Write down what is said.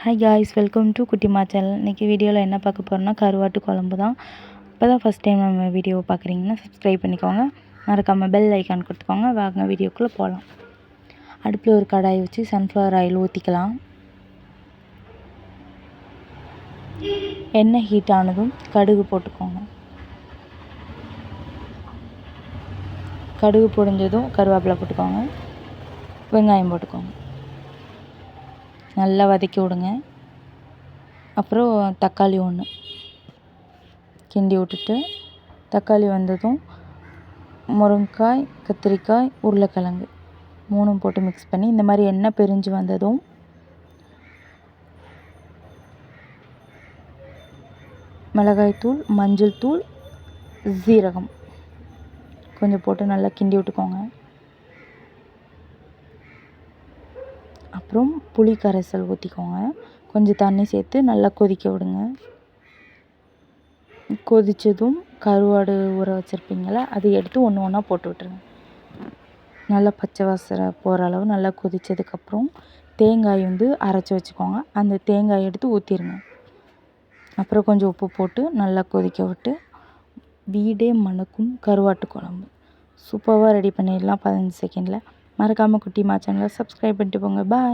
Hi guys, welcome to குட்டிமா channel. இன்றைக்கி வீடியோவில் என்ன பார்க்க போகிறோன்னா கருவாட்டு குழம்பு தான். இப்போ தான் ஃபஸ்ட் டைம் நம்ம வீடியோவை பார்க்குறீங்கன்னா சப்ஸ்கிரைப் பண்ணிக்கோங்க, மறக்காமல் பெல் ஐக்கான் கொடுத்துக்கோங்க. வாங்க வீடியோக்குள்ளே போகலாம். அடுப்பில் ஒரு கடாய் வச்சு சன்ஃப்ளவர் ஆயில் ஊற்றிக்கலாம். எண்ணெய் ஹீட் ஆனதும் கடுகு போட்டுக்கோங்க. கடுகு பொடிஞ்சதும் கருவேப்பிலை போட்டுக்கோங்க. வெங்காயம் போட்டுக்கோங்க. நல்லா வதக்கி விடுங்க. அப்புறம் தக்காளி ஒன்று கிண்டி விட்டுட்டு, தக்காளி வந்ததும் முருங்கைக்காய், கத்திரிக்காய், உருளைக்கிழங்கு 3 போட்டு மிக்ஸ் பண்ணி இந்த மாதிரி எண்ணெய் பிரிஞ்சு வந்ததும் மிளகாய்த்தூள், மஞ்சள் தூள், சீரகம் கொஞ்சம் போட்டு நல்லா கிண்டி விட்டுக்கோங்க. அப்புறம் புளி கரைசல் ஊற்றிக்கோங்க. கொஞ்சம் தண்ணி சேர்த்து நல்லா கொதிக்க விடுங்க. கொதித்ததும் கருவாடு ஊற வச்சுருப்பீங்கள, அதை எடுத்து ஒன்று ஒன்றா போட்டு விட்டுருங்க. நல்லா பச்சை வாசனை போகிற அளவு நல்லா கொதித்ததுக்கப்புறம் தேங்காய் அரைச்சி வச்சுக்கோங்க. அந்த தேங்காய் எடுத்து ஊற்றிடுங்க. அப்புறம் கொஞ்சம் உப்பு போட்டு நல்லா கொதிக்க விட்டு வீடே மணக்கும் கருவாட்டு குழம்பு சூப்பராக ரெடி பண்ணிடலாம் 15 செகண்டில். மறக்காமல் குட்டிமா சேனலை சப்ஸ்கிரைப் பண்ணிட்டு போங்க. பாய்.